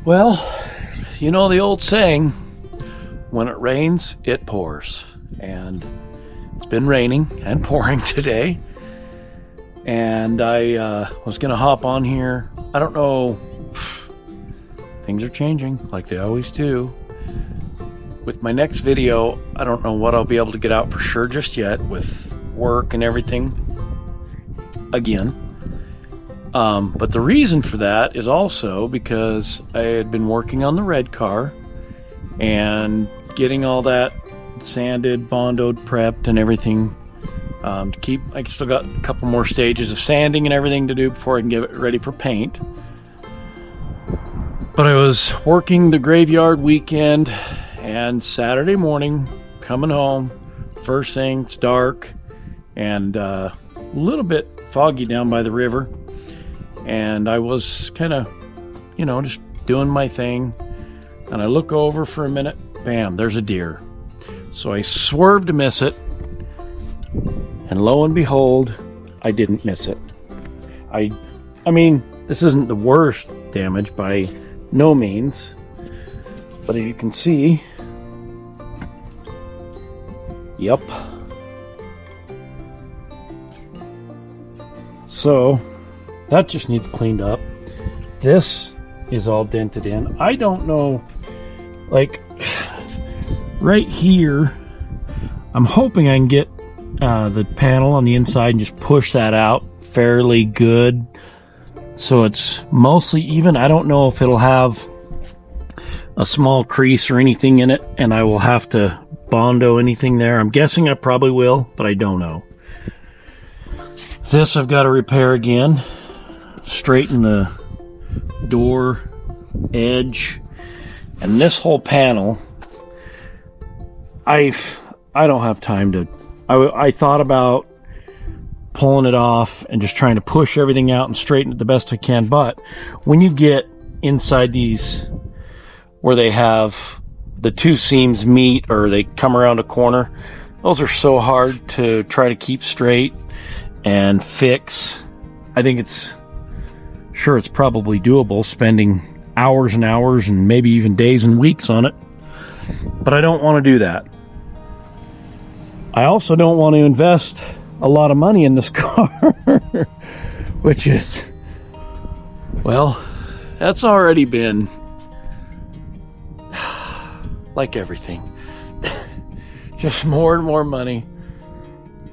Well, you know the old saying, when it rains, it pours. And it's been raining and pouring today. And I was going to hop on here. I don't know. Things are changing like they always do. With my next video, I don't know what I'll be able to get out for sure just yet with work and everything. Again. But the reason for that is also because I had been working on the red car and getting all that sanded, bondoed, prepped, and everything. I still got a couple more stages of sanding and everything to do before I can get it ready for paint. But I was working the graveyard weekend and Saturday morning, coming home. First thing, it's dark and a little bit foggy down by the river. And I was kind of, just doing my thing. And I look over for a minute, bam, there's a deer. So I swerved to miss it. And lo and behold, I didn't miss it. I mean, this isn't the worst damage by no means. But as you can see, yep. So that just needs cleaned up. This is all dented in. I don't know, like right here, I'm hoping I can get the panel on the inside and just push that out fairly good. So it's mostly even. I don't know if it'll have a small crease or anything in it, and I will have to bondo anything there. I'm guessing I probably will, but I don't know. This I've got to repair again. Straighten the door edge, and this whole panel. I don't have time to. I thought about pulling it off and just trying to push everything out and straighten it the best I can. But when you get inside these where they have the two seams meet or they come around a corner, those are so hard to try to keep straight and fix. I think it's probably doable, spending hours and hours and maybe even days and weeks on it. But I don't want to do that. I also don't want to invest a lot of money in this car, which is, well, that's already been like everything. Just more and more money.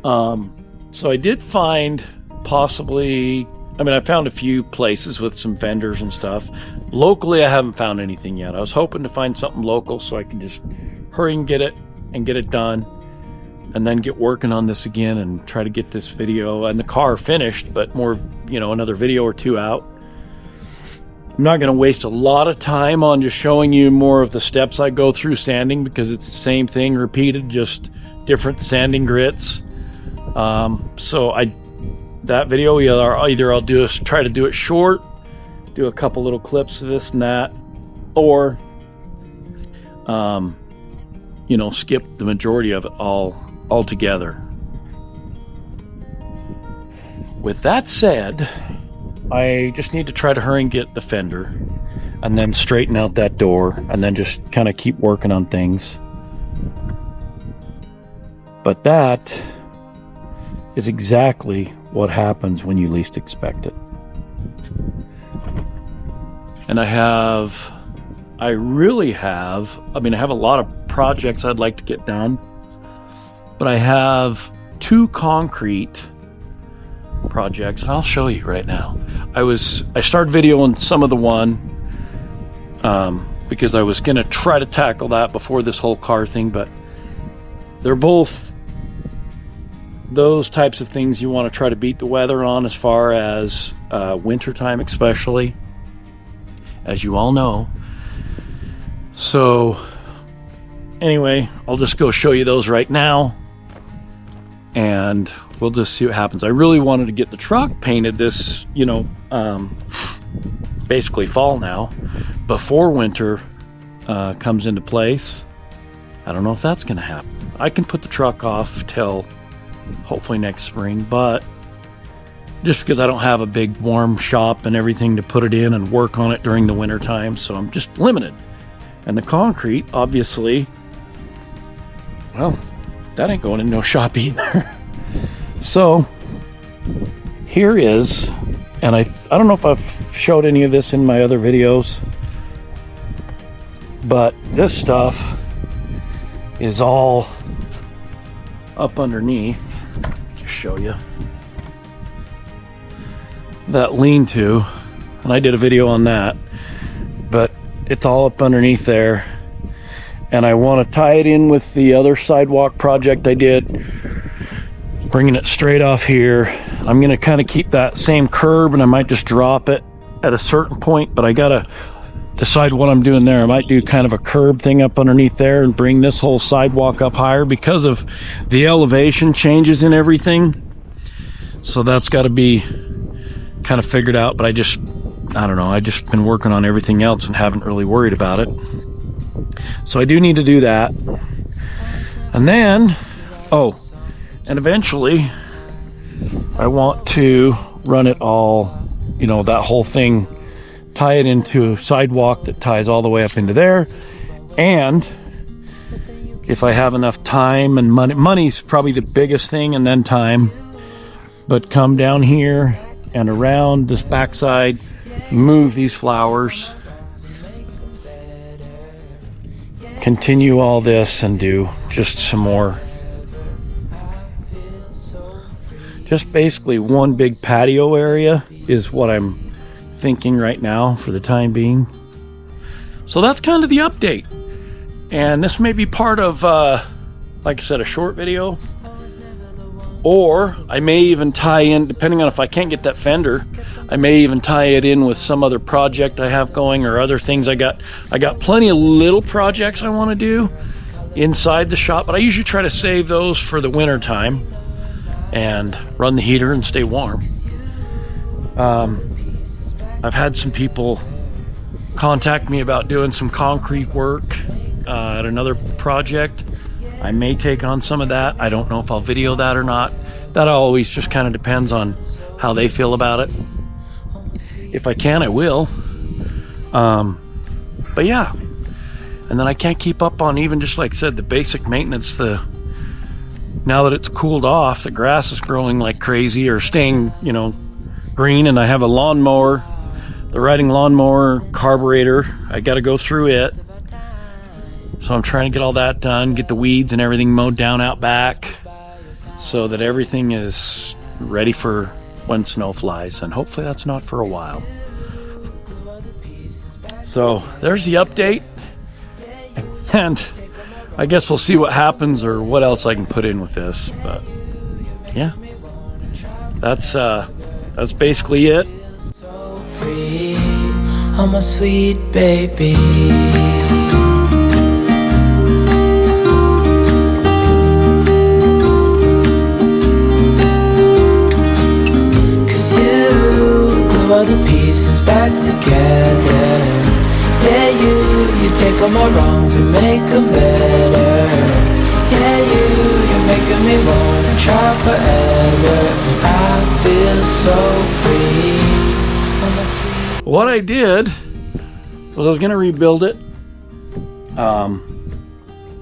So I did find possibly, I found a few places with some vendors and stuff. Locally, I haven't found anything yet. I was hoping to find something local so I can just hurry and get it done, and then get working on this again and try to get this video and the car finished, but more, another video or two out. I'm not going to waste a lot of time on just showing you more of the steps I go through sanding, because it's the same thing repeated, just different sanding grits. That video, either I'll try to do it short, do a couple little clips of this and that, or skip the majority of it altogether. With that said, I just need to try to hurry and get the fender and then straighten out that door and then just kind of keep working on things. But that is exactly what happens when you least expect it. And I have a lot of projects I'd like to get done, but I have two concrete projects. I'll show you right now. I started videoing some of the one because I was going to try to tackle that before this whole car thing, but they're both those types of things you want to try to beat the weather on, as far as wintertime especially, as you all know. So anyway, I'll just go show you those right now, and we'll just see what happens. I really wanted to get the truck painted this, basically fall now, before winter comes into place. I don't know if that's going to happen. I can put the truck off till hopefully next spring, but just because I don't have a big warm shop and everything to put it in and work on it during the winter time, so I'm just limited. And the concrete, obviously, well, that ain't going in no shop either. So here is, and I don't know if I've showed any of this in my other videos, but this stuff is all up underneath. Just show you that lean-to, and I did a video on that, but it's all up underneath there, and I want to tie it in with the other sidewalk project I did, bringing it straight off here. I'm going to kind of keep that same curb, and I might just drop it at a certain point, but I gotta decide what I'm doing there. I might do kind of a curb thing up underneath there and bring this whole sidewalk up higher because of the elevation changes and everything. So that's got to be kind of figured out, but I don't know, I just been working on everything else and haven't really worried about it. So I do need to do that. And then, oh, and eventually I want to run it all, you know, that whole thing, tie it into a sidewalk that ties all the way up into there. And if I have enough time and money's probably the biggest thing, and then time, but come down here and around this backside, move these flowers, continue all this, and do just some more. Just basically one big patio area is what I'm thinking right now for the time being. So that's kind of the update. And this may be part of, like I said, a short video. Or I may even tie in, depending on if I can't get that fender, I may even tie it in with some other project I have going or other things I got. I got plenty of little projects I want to do inside the shop, but I usually try to save those for the winter time and run the heater and stay warm. I've had some people contact me about doing some concrete work at another project. I may take on some of that. I don't know if I'll video that or not. That always just kind of depends on how they feel about it. If I can, I will. But yeah. And then I can't keep up on even just like I said, the basic maintenance. Now that it's cooled off, the grass is growing like crazy or staying, you know, green, and I have a lawnmower, the riding lawnmower carburetor. I got to go through it. So I'm trying to get all that done, get the weeds and everything mowed down out back so that everything is ready for when snow flies, and hopefully that's not for a while. So there's the update, and I guess we'll see what happens or what else I can put in with this. But yeah, that's basically it. I'm a sweet baby. All the pieces back together. Yeah, you take all my wrongs and make them better. Yeah, you're making me wanna try forever. I feel so free. I'm a sweet. What I did was I was gonna rebuild it.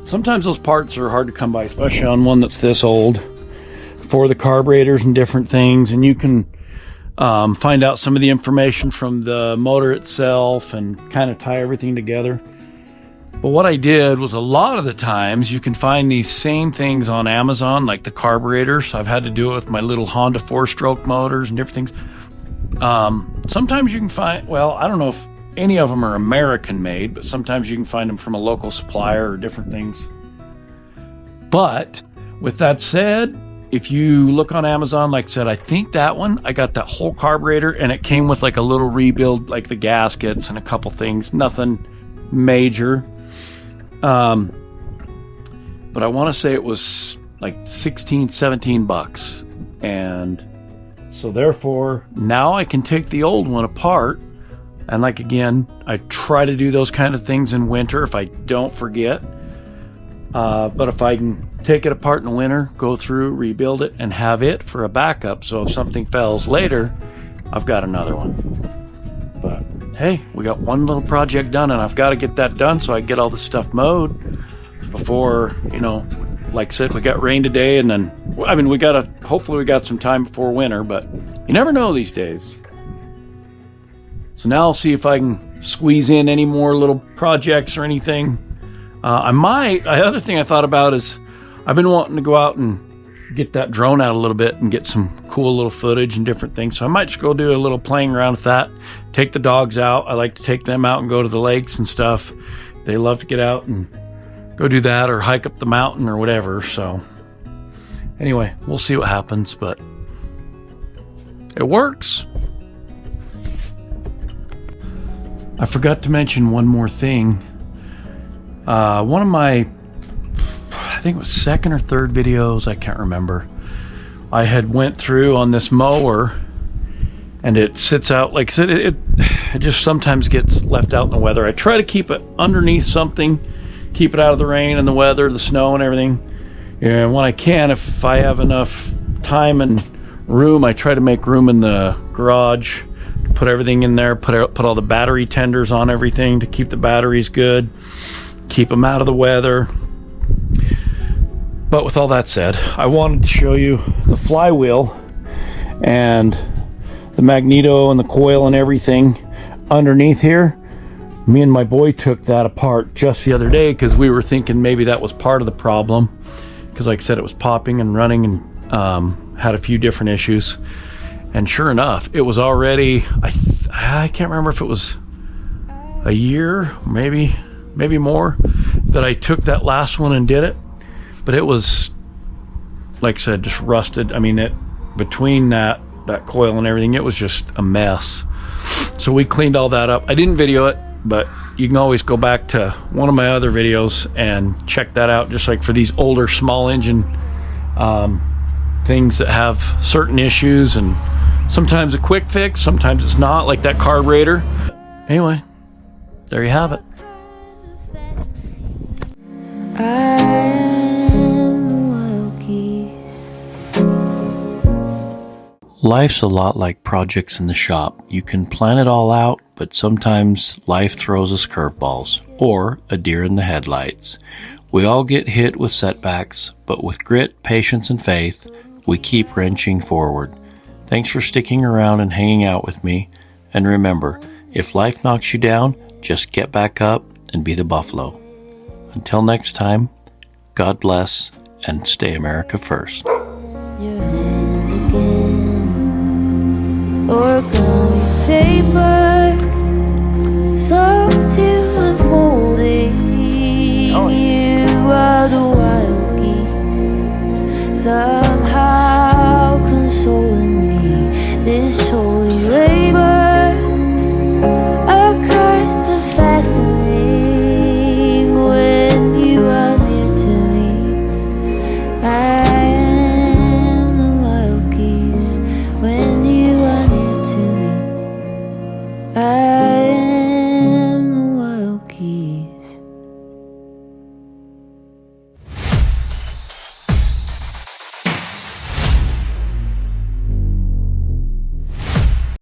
Sometimes those parts are hard to come by, especially on one that's this old, for the carburetors and different things, and you can find out some of the information from the motor itself and kind of tie everything together. But what I did was, a lot of the times you can find these same things on Amazon, like the carburetors. I've had to do it with my little Honda 4-stroke motors and different things. Sometimes you can find, well, I don't know if any of them are American made, but sometimes you can find them from a local supplier or different things. But with that said, if you look on Amazon, like I said, I think that one, I got that whole carburetor, and it came with like a little rebuild, like the gaskets and a couple things, nothing major. But I want to say it was like 16, 17 bucks. And so therefore, now I can take the old one apart. And like, again, I try to do those kind of things in winter if I don't forget. But if I can take it apart in the winter, go through, rebuild it, and have it for a backup, so if something fails later, I've got another one. But hey, we got one little project done, and I've got to get that done so I get all the stuff mowed before, you know, like I said, we got rain today, and then, I mean, hopefully we got some time before winter, but you never know these days. So now I'll see if I can squeeze in any more little projects or anything. The other thing I thought about is I've been wanting to go out and get that drone out a little bit and get some cool little footage and different things. So I might just go do a little playing around with that, take the dogs out. I like to take them out and go to the lakes and stuff. They love to get out and go do that or hike up the mountain or whatever. So anyway, we'll see what happens, but it works. I forgot to mention one more thing. One of my, I think it was second or third videos, I can't remember, I had went through on this mower, and it sits out, like I said, it just sometimes gets left out in the weather. I try to keep it underneath something, keep it out of the rain and the weather, the snow and everything. And when I can, if I have enough time and room, I try to make room in the garage, put everything in there, put all the battery tenders on everything to keep the batteries good, keep them out of the weather. But with all that said, I wanted to show you the flywheel and the magneto and the coil and everything underneath here. Me and my boy took that apart just the other day because we were thinking maybe that was part of the problem, because like I said, it was popping and running and had a few different issues. And sure enough, it was already, I can't remember if it was a year, maybe more, that I took that last one and did it. But it was, like I said, just rusted. I mean, between that coil and everything, it was just a mess. So we cleaned all that up. I didn't video it, but you can always go back to one of my other videos and check that out, just like for these older small engine things that have certain issues, and sometimes a quick fix, sometimes it's not, like that carburetor. Anyway, there you have it. Life's a lot like projects in the shop. You can plan it all out, but sometimes life throws us curveballs, or a deer in the headlights. We all get hit with setbacks, but with grit, patience, and faith, we keep wrenching forward. Thanks for sticking around and hanging out with me. And remember, if life knocks you down, just get back up and be the buffalo. Until next time, God bless and stay America first. Origami paper, slow to unfolding. You are the wild geese, somehow consoling me. This holy lake.